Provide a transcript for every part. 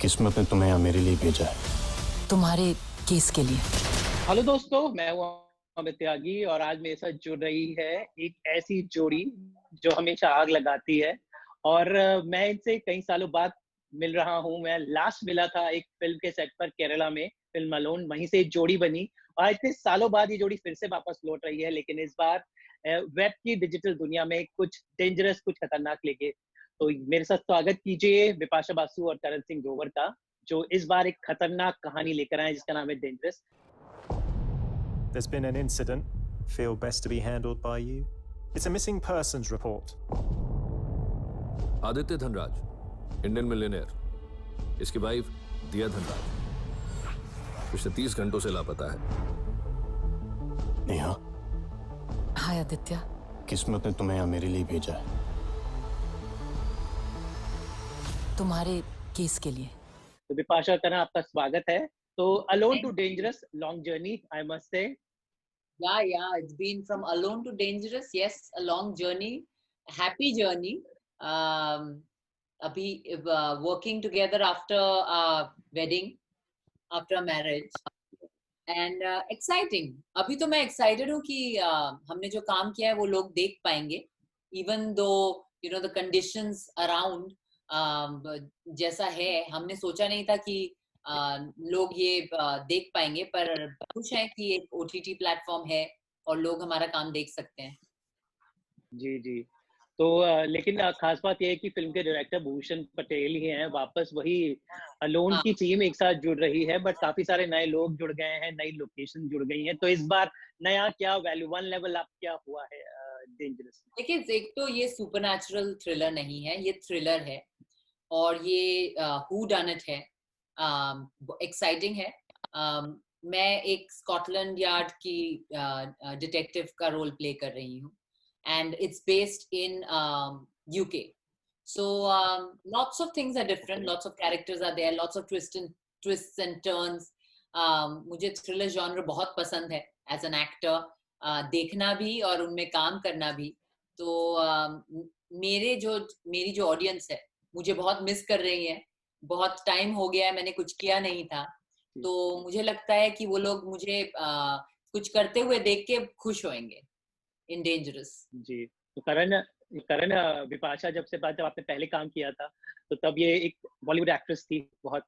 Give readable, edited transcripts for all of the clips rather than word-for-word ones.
किस्मत ने तुम्हें यहाँ मेरे लिए भेजा है। तुम्हारे केस के लिए। हेलो दोस्तों, मैं हूं अमित त्यागी और आज मेरे साथ जुड़ रही है एक ऐसी जोड़ी जो हमेशा आग लगाती है। और मैं इनसे कई सालों बाद मिल रहा हूं। मैं लास्ट मिला था एक फिल्म के सेट पर केरला में, फिल्म अलोन, वहीं से जोड़ी बनी और इतने सालों बाद ये जोड़ी फिर से वापस लौट रही है, लेकिन इस बार वेब की डिजिटल दुनिया में कुछ डेंजरस, कुछ खतरनाक लेके। तो मेरे साथ स्वागत कीजिए बिपाशा बासु और करण सिंह ग्रोवर का, जो इस बार एक खतरनाक कहानी लेकर आए जिसका नाम है dangerous. There's been an incident. Feel best to be handled by you. It's a missing persons report. Aditya Dhanraj, Indian millionaire. इसकी वाइफ दिया धनराज पिछले 30 घंटों से लापता है। नेहा, हाय आदित्य। किस्मत ने तुम्हें यहाँ मेरे लिए भेजा है। तुम्हारे केस के लिए। तो बिपाशा करना, आपका स्वागत है। तो alone too dangerous, long journey, I must say. Yeah, it's been from alone to dangerous. Yes, a long journey, happy journey. Abhi working together after wedding, after marriage, and exciting. अभी तो मैं excited हूँ कि हमने जो काम किया है वो लोग देख पाएंगे, even though you know the conditions around जैसा है, हमने सोचा नहीं था कि लोग ये देख पाएंगे, पर खुश हैं कि एक OTT प्लेटफॉर्म है और लोग हमारा काम देख सकते हैं। जी जी। तो लेकिन खास बात यह है कि फिल्म के डायरेक्टर भूषण पटेल ही हैं। वापस वही अलोन की टीम एक साथ जुड़ रही है, बट काफी सारे नए लोग जुड़ गए हैं, नई लोकेशन जुड़ गई हैं। तो इस बार नया क्या वैल्यू, वन लेवल अप क्या हुआ है डेंजरस? देखिए, एक तो ये सुपरनैचुरल थ्रिलर नहीं है, ये थ्रिलर है और ये हू डन इट है। एक्साइटिंग है। मैं एक स्कॉटलैंड यार्ड की डिटेक्टिव का रोल प्ले कर रही हूँ and it's based in UK. So lots of things are different, lots of characters are there, lots of twists and turns. मुझे thriller genre बहुत पसंद है as an actor, देखना भी और उनमें काम करना भी। तो मेरी जो ऑडियंस है मुझे बहुत मिस कर रही है। बहुत टाइम हो गया है, मैंने कुछ किया नहीं था, तो मुझे लगता है कि वो लोग मुझे कुछ करते हुए देख के खुश होंगे इन डेंजरस। जी। तो करण बिपाशा जब आपने पहले काम किया था, तो तब ये एक बॉलीवुड एक्ट्रेस थी, बहुत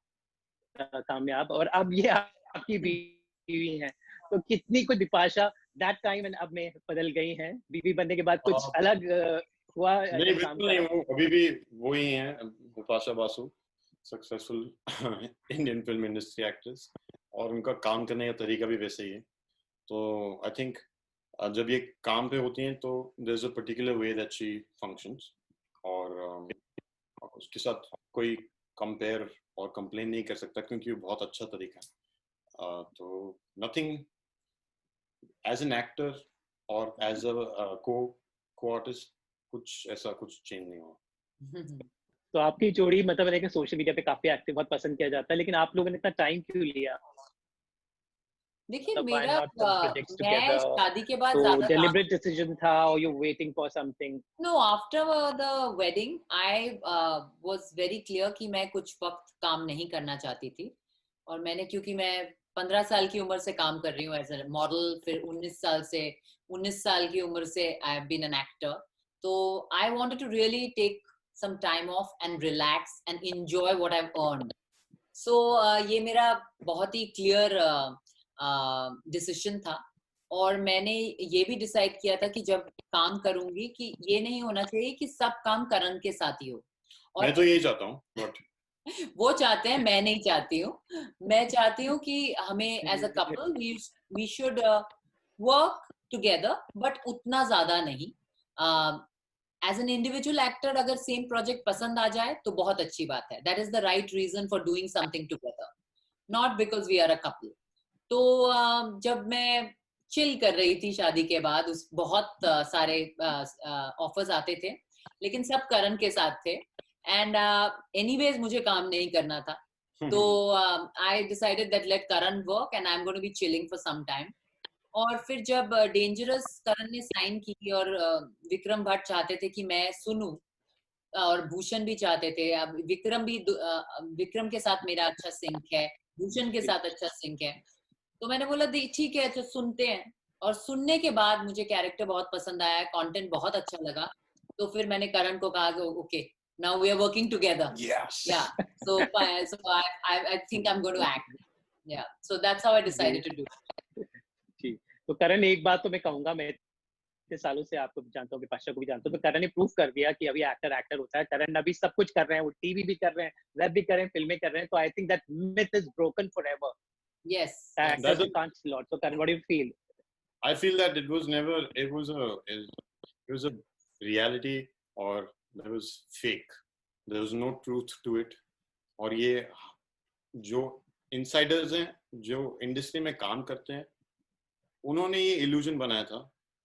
कामयाब, और अब ये आपकी बीवी हैं। तो कितनी कुछ बिपाशा दैट टाइम एंड अब में बदल गई हैं? बीवी बनने के बाद कुछ अलग हुआ? नहीं, बिल्कुल नहीं। वो अभी भी वही हैं, Bipasha Basu, successful Indian film industry actress, और उनका काम करने का तरीका भी वैसे ही है। तो आई थिंक जब ये काम पे होती हैं तो there is a particular way that she functions, और उसके साथ कोई कंपेयर और कंप्लेन नहीं कर सकता, क्योंकि वो बहुत अच्छा तरीका है। तो नथिंग एज एन एक्टर और एज अ को आर्टिस्ट कुछ ऐसा कुछ चेंज नहीं हुआ। तो आपकी जोड़ी, मतलब मैंने देखा सोशल मीडिया पे काफी एक्टिव, बहुत पसंद किया जाता है, लेकिन आप लोगों ने इतना टाइम क्यों लिया? देखिए, मतलब मैं शादी के बाद ज्यादा deliberate decision था, or you waiting for something? No, after the wedding, I was very clear कि मैं कुछ वक्त काम नहीं करना चाहती थी, और मैंने, क्योंकि मैं 15 साल की उम्र से काम कर रही हूँ एज अ मॉडल, फिर 19 साल की उम्र से I have been an actor, तो I wanted to really take some time off and relax and enjoy what I've earned. So ये मेरा बहुत ही clear डिसीजन था, और मैंने ये भी डिसाइड किया था कि जब काम करूंगी कि ये नहीं होना चाहिए कि सब काम करण के साथ ही हो। और मैं तो यही चाहता हूँ, बट वो चाहते हैं, मैं नहीं चाहती हूँ। मैं चाहती हूँ कि हमें as a couple we should work together, but उतना ज्यादा नहीं। एज एन इंडिविजुअल एक्टर अगर सेम प्रोजेक्ट पसंद आ जाए तो बहुत अच्छी बात है। That is the right reason for doing something together, not because we are a couple. तो जब मैं चिल कर रही थी शादी के बाद, उस बहुत सारे ऑफर्स आते थे, लेकिन सब करण के साथ थे, एंड एनीवेज मुझे काम नहीं करना था, तो I decided that let Karan work and I am going to be chilling for some time. और फिर जब डेंजरस करण ने साइन की और विक्रम भट्ट चाहते थे कि मैं सुनूं, और भूषण भी चाहते थे, अब विक्रम के साथ मेरा अच्छा सिंक है, भूषण के साथ अच्छा सिंक है, तो मैंने बोला ठीक है, अच्छा सुनते हैं। और सुनने के बाद मुझे कैरेक्टर बहुत पसंद आया, कंटेंट बहुत अच्छा लगा, तो फिर मैंने करण को कहा कि okay, now we are working together. Yes. Yeah so I think I am going to act. Yeah so that's how I decided to do. जी, तो करण एक बात तो मैं कहूंगा, मैं इतने सालों से आपको भी जानता हूँ, विपाशा को भी जानता हूँ, तो करण ने प्रूव कर दिया कि अभी एक्टर होता है। करण अभी सब कुछ कर रहे हैं, वो टीवी भी कर रहे हैं, वेब भी कर रहे हैं, फिल्में कर रहे हैं, तो I think that myth is broken forever. Yes, Actors can't slot. So Karan, what do you feel? I feel that it was never. It was a reality, or there was fake. There was no truth to it. और ये जो insiders हैं, जो industry में काम करते हैं, उन्होंने ये इल्यूजन बनाया था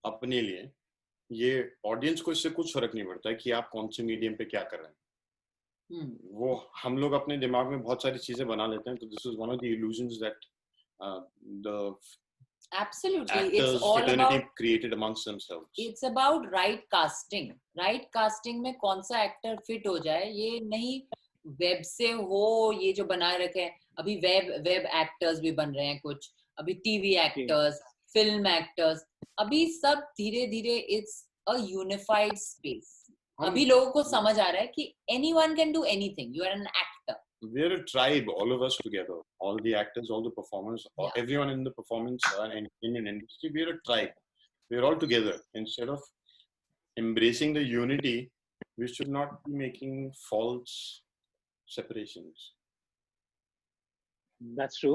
अपने लिए। ये ऑडियंस को इससे कुछ फर्क नहीं पड़ता है कि आप कौन से मीडियम पे क्या कर रहे हैं। वो हम लोग अपने दिमाग में बहुत सारी चीजें बना लेते हैं, तो this is one of the illusions that the absolutely, actors it's all fraternity about created amongst themselves. It's about right casting. Right casting में कौन सा एक्टर फिट हो जाए, ये नहीं वेब से हो, ये जो बनाए रखे हैं अभी वेब एक्टर्स भी बन रहे हैं कुछ, अभी टीवी एक्टर्स, फिल्म एक्टर्स, अभी सब धीरे धीरे इट्स अ यूनिफाइड स्पेस। अभी लोगों को समझ आ रहा है कि anyone can do anything, you are an actor. We're a tribe, all of us together, all the actors, all the performers, Yeah. everyone in the performance and in an industry. We're a tribe. We're all together. Instead of embracing the unity, we should not be making false separations. That's true.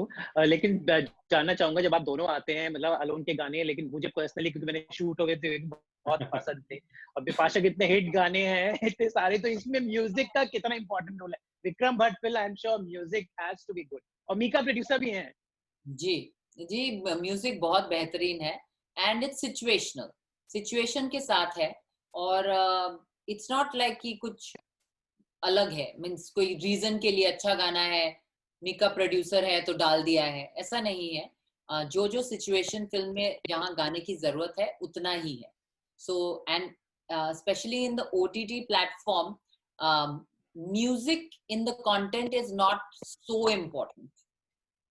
लेकिन जानना चाहूंगा, जब आप दोनों आते हैं, मतलब alone के गाने, लेकिन मुझे पर्सनली, क्योंकि मैंने शूट हो गए थे, बहुत पसंद थे, और विपाशा के इतने हिट गाने हैं इतने सारे, तो इसमें म्यूजिक का कितना इंपॉर्टेंट रोल है? Vikram Bhatt film, I am sure music has to be good, और मीका प्रोड्यूसर भी हैं। जी जी, म्यूजिक बहुत बेहतरीन है, एंड इट्स सिचुएशनल, सिचुएशन के साथ है, और इट्स नॉट लाइक कि कुछ अलग है, मीन्स कोई रीजन के लिए अच्छा गाना है, मीका प्रोड्यूसर है तो डाल दिया है, ऐसा नहीं है। जो जो सिचुएशन फिल्म में जहाँ गाने की जरूरत है उतना ही है। So and specially in the OTT platform, music in the content is not so important,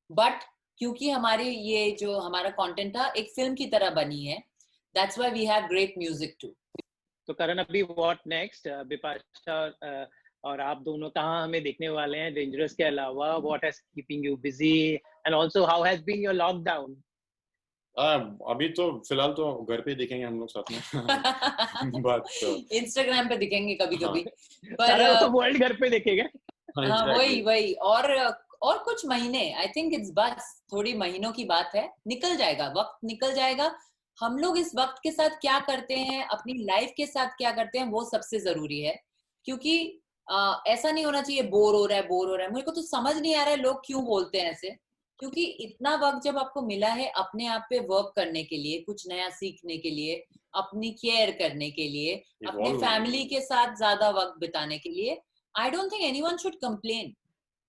but क्योंकि हमारे ये जो हमारा कंटेंट था एक फिल्म की तरह बनी है, that's why we have great music too. तो करण, अभी व्हाट नेक्स्ट? विपाशा और आप दोनों कहाँ हमें देखने वाले हैं डेंजरस के अलावा? What has keeping you busy, and also how has been your lockdown? अभी तो फिलहाल तो घर पे देखेंगे हम लोग साथ में बट इंस्टाग्राम पे दिखेंगे कभी कभी, सारा पर तो वर्ल्ड घर पे देखेगा। हाँ वही और कुछ महीने, आई थिंक इट्स बस थोड़ी महीनों की बात है, निकल जाएगा, वक्त निकल जाएगा। हम लोग इस वक्त के साथ क्या करते हैं, अपनी लाइफ के साथ क्या करते हैं, वो सबसे जरूरी है। क्योंकि ऐसा नहीं होना चाहिए बोर हो रहा है। मुझे को तो समझ नहीं आ रहा है लोग क्यों बोलते हैं ऐसे, क्योंकि इतना वक्त जब आपको मिला है अपने आप पे वर्क करने के लिए, कुछ नया सीखने के लिए, अपनी केयर करने के लिए, अपने फैमिली के साथ ज्यादा वक्त बिताने के लिए, I don't think anyone should complain.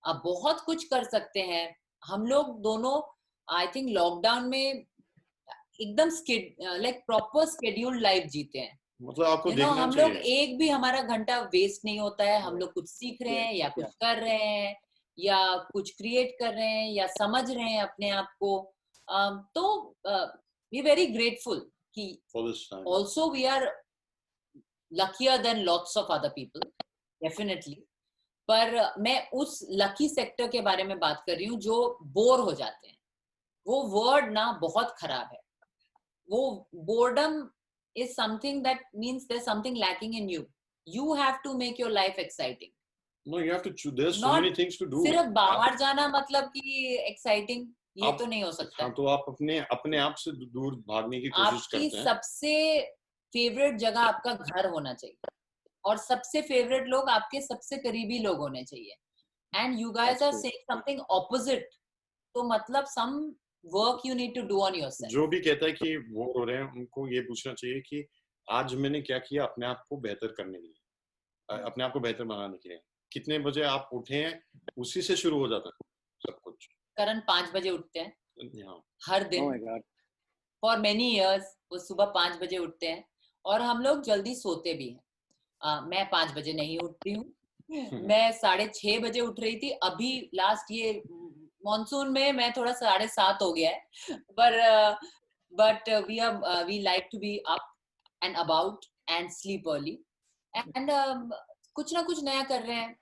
आप बहुत कुछ कर सकते हैं। हम लोग दोनों आई थिंक लॉकडाउन में एकदम लाइक प्रॉपर स्केड्यूल्ड लाइफ जीते हैं। मतलब आपको देखना हम चाहिए, लोग एक भी हमारा घंटा वेस्ट नहीं होता है। हम लोग कुछ सीख रहे हैं या कुछ कर रहे हैं या कुछ क्रिएट कर रहे हैं या समझ रहे हैं अपने आप को, तो वी वेरी ग्रेटफुल कि also we are luckier than lots of other people, definitely. पर मैं उस लकी सेक्टर के बारे में बात कर रही हूँ जो बोर हो जाते हैं। वो वर्ड ना बहुत खराब है। वो boredom is something that means there's something lacking in you. You have to make your life exciting. No, you have to choose. There's so many things to do. सिर्फ बाहर जाना मतलब कि exciting, ये तो नहीं हो सकता। हाँ, तो आप अपने आप से दूर भागने की कोशिश करते हैं। आपकी सबसे फेवरेट जगह आपका घर होना चाहिए, और सबसे फेवरेट लोग आपके सबसे करीबी लोग होने चाहिए। And you guys are saying something opposite, तो मतलब some work you need to do on yourself. जो भी कहता है कि बोर हो रहे हैं, उनको ये पूछना चाहिए कि आज मैंने क्या किया अपने आप को बेहतर करने के लिए, अपने आप को बेहतर बनाने के लिए। कितने बजे आप उठे हैं, उसी से शुरू हो जाता है सब कुछ। करण 5 बजे उठते हैं हर दिन। Oh my God. For many years वो सुबह 5 बजे उठते हैं, और हम लोग जल्दी सोते भी हैं। मैं 5 बजे नहीं उठती हूँ, मैं 6:30 बजे उठ रही थी, अभी लास्ट ये मॉनसून में मैं थोड़ा 7:30 हो गया है, but we like to be up and about and sleep early and कुछ ना कुछ नया कर रहे हैं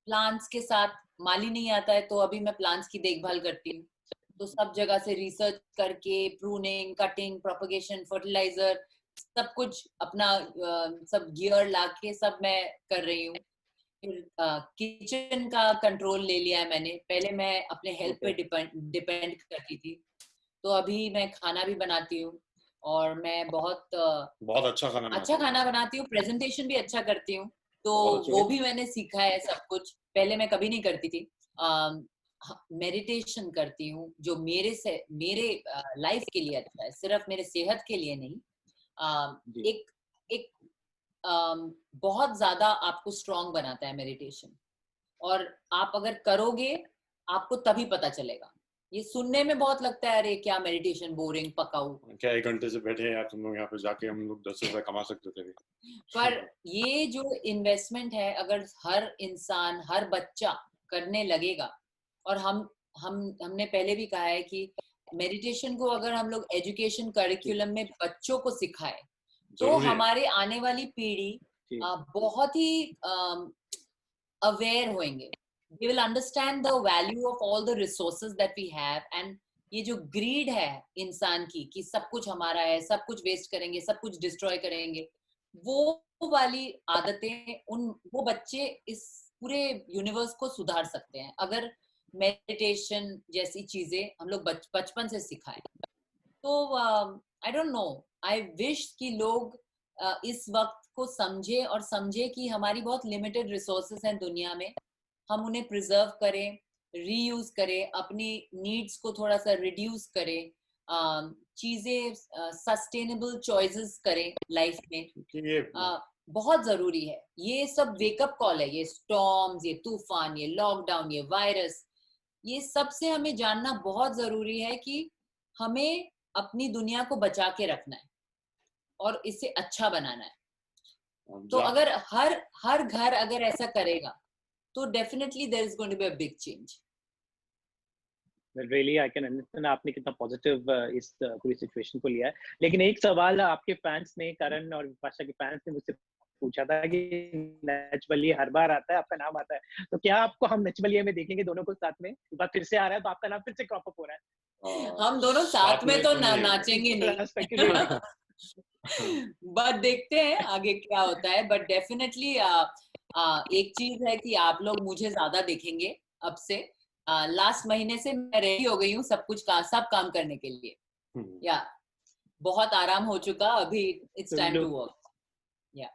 प्लांट्स के साथ। माली नहीं आता है तो अभी मैं प्लांट्स की देखभाल करती हूँ, तो सब जगह से रिसर्च करके प्रूनिंग, कटिंग, प्रोपगेशन, फर्टिलाइजर, सब कुछ अपना सब गियर लाके सब मैं कर रही हूँ। किचन का कंट्रोल ले लिया है मैंने, पहले मैं अपने हेल्थ पे डिपेंड करती थी, तो अभी मैं खाना भी बनाती हूँ और मैं बहुत अच्छा खाना बनाती हूँ, प्रेजेंटेशन भी अच्छा करती हूँ, तो वो भी मैंने सीखा है सब कुछ, पहले मैं कभी नहीं करती थी। मेडिटेशन करती हूँ जो मेरे लाइफ के लिए अच्छा है, सिर्फ मेरे सेहत के लिए नहीं। एक बहुत ज्यादा आपको स्ट्रांग बनाता है मेडिटेशन, और आप अगर करोगे आपको तभी पता चलेगा। ये सुनने में बहुत लगता है अरे क्या मेडिटेशन बोरिंग पकाऊ, क्या 1 घंटे से बैठे हैं यार तुम लोग यहाँ पे, जाके हम लोग 10 रुपए कमा सकते थे। पर ये जो इन्वेस्टमेंट है अगर हर इंसान, हर बच्चा करने लगेगा, और हमने पहले भी कहा है कि मेडिटेशन को अगर हम लोग एजुकेशन करिकुलम में बच्चों को सिखाए तो हमारे आने वाली पीढ़ी बहुत ही अवेयर होंगे। They will understand the value of all the resources that we have, and ये जो ग्रीड है इंसान की कि सब कुछ हमारा है, सब कुछ वेस्ट करेंगे, सब कुछ डिस्ट्रॉय करेंगे, वो वाली आदतें वो बच्चे इस पूरे यूनिवर्स को सुधार सकते हैं अगर मेडिटेशन जैसी चीजें हम लोग बचपन से सिखाएं। तो I don't know, I wish कि लोग इस वक्त को समझे और समझे कि हमारी बहुत लिमिटेड रिसोर्सेस हैं दुनिया में, हम उन्हें प्रिजर्व करें, रीयूज करें, अपनी नीड्स को थोड़ा सा रिड्यूस करें, चीजें सस्टेनेबल चॉइसेस करें लाइफ में, बहुत जरूरी है। ये सब वेकअप कॉल है, ये स्टॉर्म्स, ये तूफान, ये लॉकडाउन, ये वायरस, ये सब से हमें जानना बहुत जरूरी है कि हमें अपनी दुनिया को बचा के रखना है और इसे अच्छा बनाना है। तो अगर हर घर अगर ऐसा करेगा तो definitely there is going to be a big change. Really, I can understand आपने कितना पॉजिटिव इस पूरी सिचुएशन को लिया है। लेकिन एक सवाल आपके फैंस ने, करण और विपाशा के फैंस ने मुझसे पूछा था कि नच बलिए हर बार आता है, आपका नाम आता है, तो क्या आपको हम नच बलिए में देखेंगे दोनों को साथ में? एक बार फिर से आ रहा है तो आपका नाम फिर से क्रॉप अप हो रहा है। हम दोनों साथ में तो नाचेंगे नहीं, बट देखते हैं आगे क्या होता है। बट डेफिनेटली एक चीज है कि आप लोग मुझे ज्यादा देखेंगे अब से। लास्ट महीने से मैं रेडी हो गई हूँ सब काम करने के लिए। या बहुत आराम हो चुका, अभी इट्स टाइम टू वर्क। या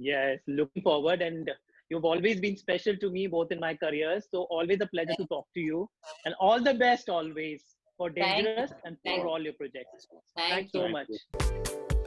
Yes, looking forward, and you've always been special to me both in my careers, so always a pleasure to talk to you, and all the best always for Dangerous and for all your projects. Thank Thanks so much.